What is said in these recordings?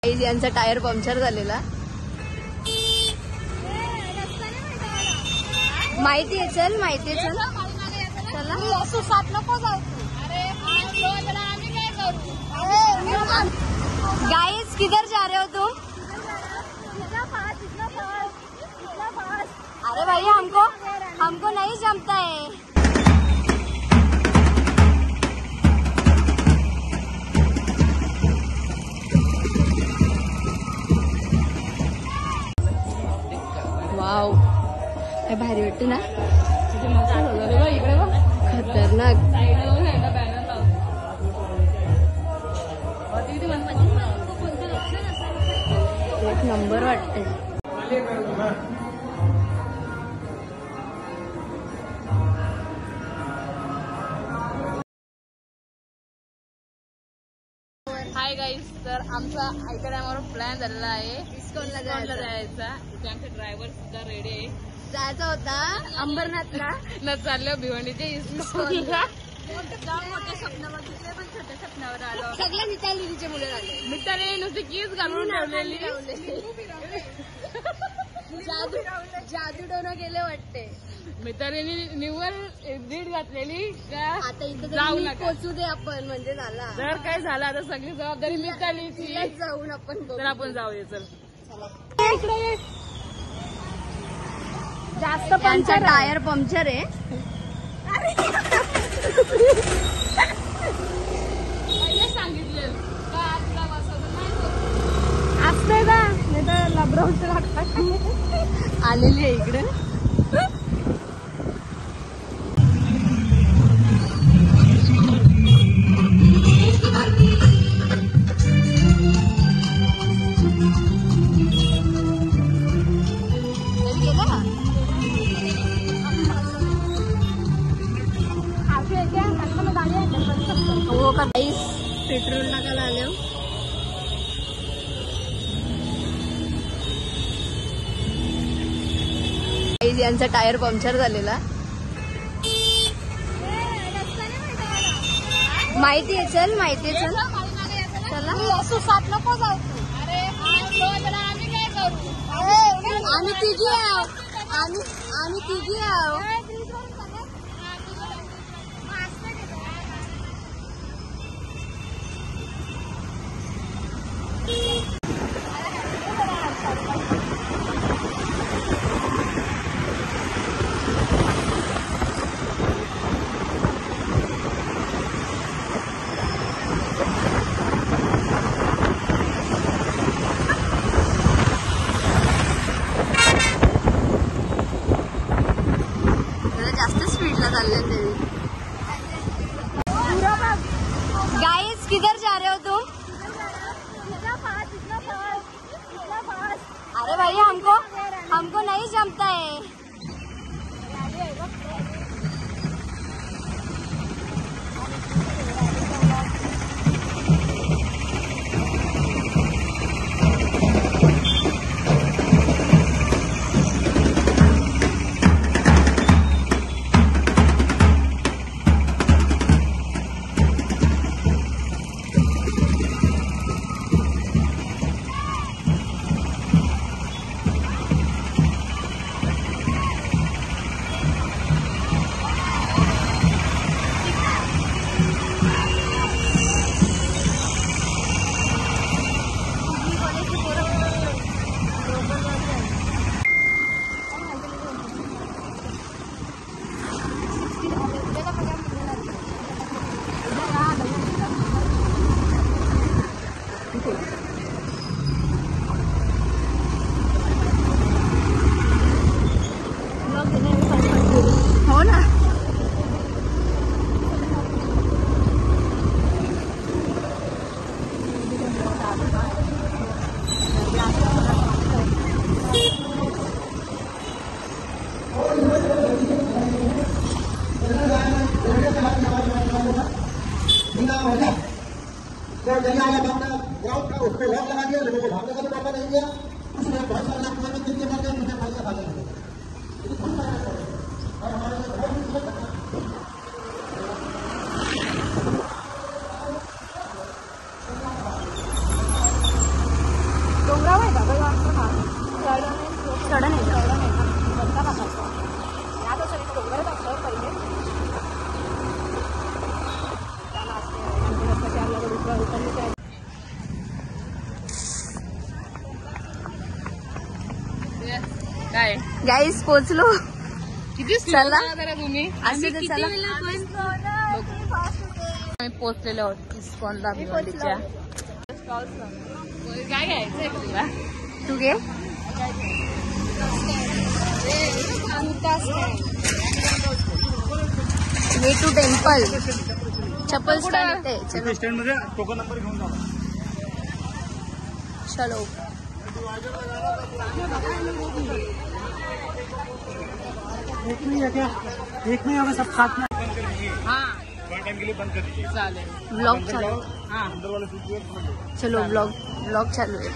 यांचा tyre puncture झालेला माहिती आहे. चल माहिती आहे. चल चला साथ नको जाऊ. गाइस किधर जा रहे हो तुम? अरे भाई हमको नहीं जमता है. वाव हे भारी वाटतं ना. खतरनाक. एक नंबर वाटते. हाय गाईस, तर आमचा ऐका टायमावर प्लॅन झालेला आहे इस्कॉनला जायचा. आमचा ड्रायव्हर सुद्धा रेडी आहे. जायचा होता अंबरनाथला न चाललं भिवंडीच्या इस्कॉनला. मोठे स्वप्न बघितले पण छोट्या स्वप्नावर आलो. सगळ्या मितालीचे मुलं झाले. मित्राने नुसती कीच घालून ठेवलेली. जादू डोना गेले वाटते. मित्राने निव्वळ दीड घातलेली का आता इथे जाऊ नका पोचू दे आपण म्हणजे झाला. जर काय झालं आता सगळी जबाबदारी मित्रालीची. जाऊन आपण तर आपण जाऊया. चल इकडे जास्त पंक्चर टायर पंक्चर आहे. सांगितलं असतंय का नाही तर लबराऊंड आलेली आहे इकडे. हो का पेट्रोल टाकायला आलो. यांचा टायर पंक्चर झालेला माहिती आहे. चल माहिती आहे. चल चला साथ नको जाऊ. आम्ही तिघी आहो. आम्ही तिघी आहो. गाइस किधर जा रहे हो तुम? अरे भाई हमको नहीं जमता है. हो ना. ग्राउंड का उसको लॉक लगा दिया, लोगों को भागने का तो मौका नहीं दिया. उसमें बहुत सारे लोग कितने मर गए, मुझे पैसा खा गए. और हमारे बाय. गाईस पोचलो. किती चला. तुम्ही असं तर चला. आम्ही पोचलेलो आहोत इस्कॉनला भिवंडीच्या. काय घ्यायचंय तुला? तू घे. Way to temple. चप्पल स्टँड ते. चलो स्टँड मध्ये टोकन नंबर घेऊन जा. चलो. एक नहीं है क्या? एक नहीं, हमें सब साथ में. हाँ टाइम के लिए बंद कर दीजिए. चालेल. ब्लॉग चालू. हाँ अंदर वाले सीट. चलो ब्लॉग चालू आहे.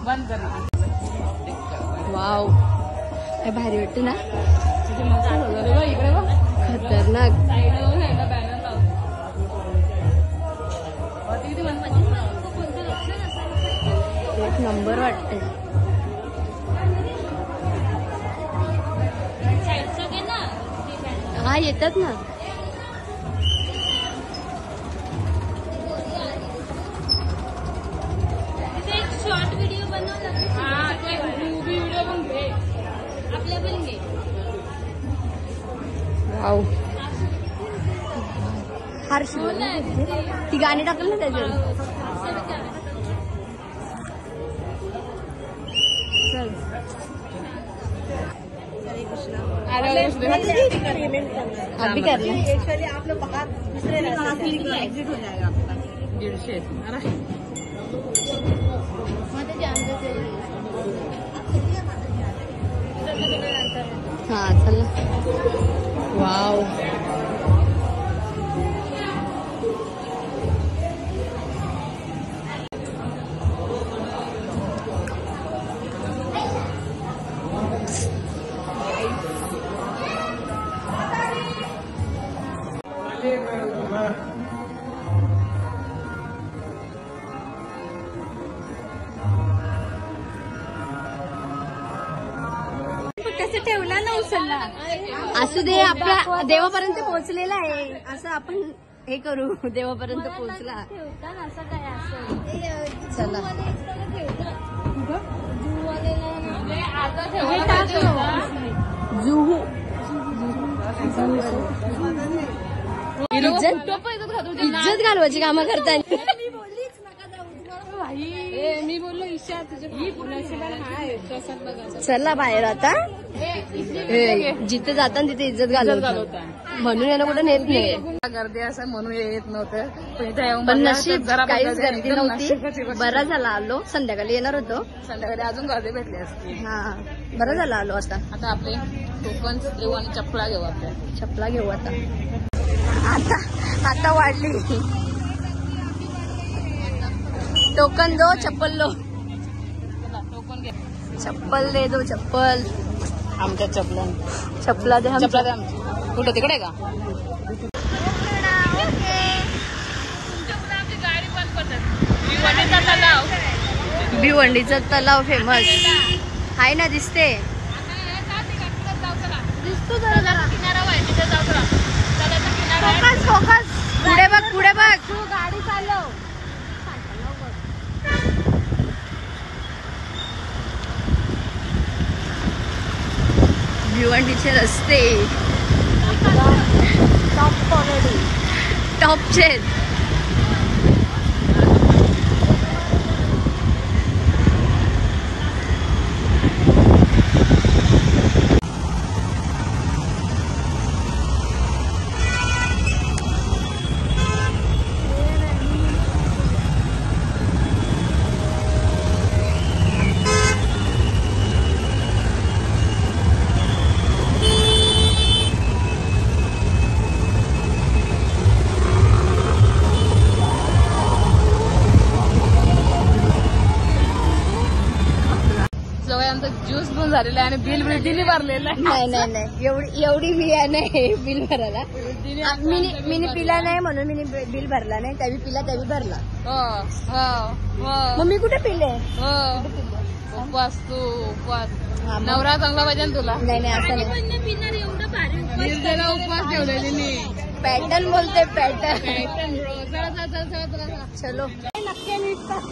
बंद कर. वाव हे भारी वाटते ना. इकडे बघ. खतरनाक. बॅनर लावतो. एक नंबर वाटते. हा येतात ना. शॉर्ट व्हिडिओ बनवला. हा ते मूवी व्हिडिओ पण घे. आपल्या पण घे. वाव हर्ष ती गाणी टाकल ना त्याच्यावर. चल. अभी कर ले. आप लोग बाहर दूसरे रास्ते से एग्जिट हो जाएगा आपका. 150. हा चल. वाव कसं ठेवला ना उचलला. असू दे. आपल्या देवापर्यंत पोहोचलेला आहे. असं आपण हे करू. देवापर्यंत पोहोचला. ठेवता असं काय असं. चला. आता ठेवायला पाहिजे होता. जुहू. इज्जत घालवायची कामं करताय. मी बोललो ईशा तुझ्या. चला बाहेर आता. जिथे जाता तिथे इज्जत घालवता. म्हणून याला कुठे नेत नाही. गर्दी असं म्हणून येत नव्हतं. पण इथे येऊन पण बघा, नशीब जरा काहीच बघा, गर्दी एकदम नव्हती. नशिबाची गोष्ट. बरा झाला आलो. संध्याकाळी येणार होतो. संध्याकाळी अजून गर्दी भेटली असती. हा बरं झालं आलो. आता आता आपले टोकन घेऊ आणि चपला घेऊ. आपल्या चपला घेऊ आता. आता वाढली. टोकन दो चप्पल लो. टोकन घ्या. चप्पल दे दो. चप्पल. आमच्या चपला चपला दे. चपला द्या आमची. कुठं तिकडे का? गाडी बंद करतात. भिवंडीचा तलाव. भिवंडीचा तलाव फेमस आहे ना. दिसते. दिसतो जरा किनारा आहे तिथे जाऊ. तलावाचा किनारा आहे. Focus focus. पुढे बघ. पुढे बघ. तू गाडी चालव. भिवंडीचे रस्ते टॉप क्वालिटी. टॉपचे. ज्यूस पण झालेला आहे आणि बिल दिली भरलेलं आहे. नाही नाही नाही. एवढी बिया नाही बिल भरायला. मी पिला नाही म्हणून मी बिल भरला नाही. त्यावी पिला त्यावी भरला. मग मी कुठे पिले. उपवास तू उपवास. नवरा चांगला पाहिजे ना तुला. नाही नाही असं नाही. पिणार एवढं भारी निर्जला उपवास ठेवलेली मी. पॅटर्न बोलते. पॅटर्न. चला चला चला चला. चलो. नक्की निघतात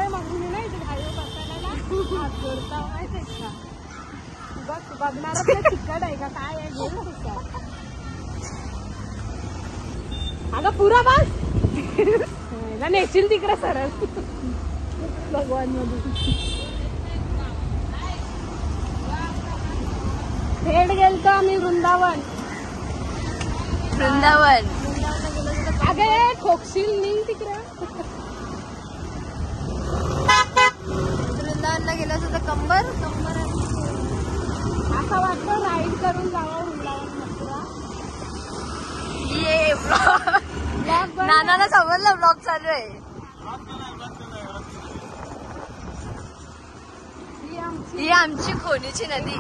मागून नाही ते घाई बसायला हात जोडता माहितीये का बघ बघणार तिकड आहे का काय आहे घेऊ अगं पुरा बस नेशील तिकडे सरळ भगवान मध्ये थेट गेलतो आम्ही वृंदावन अगे ठोकशील नाही तिकडे वृंदावनला गेलं तुझं कंबर असं वाटतं राईड करून जावं वृंदावन मथुरा ये नानाला समजलं ब्लॉग चालू आहे ही आमची खोनीची नदी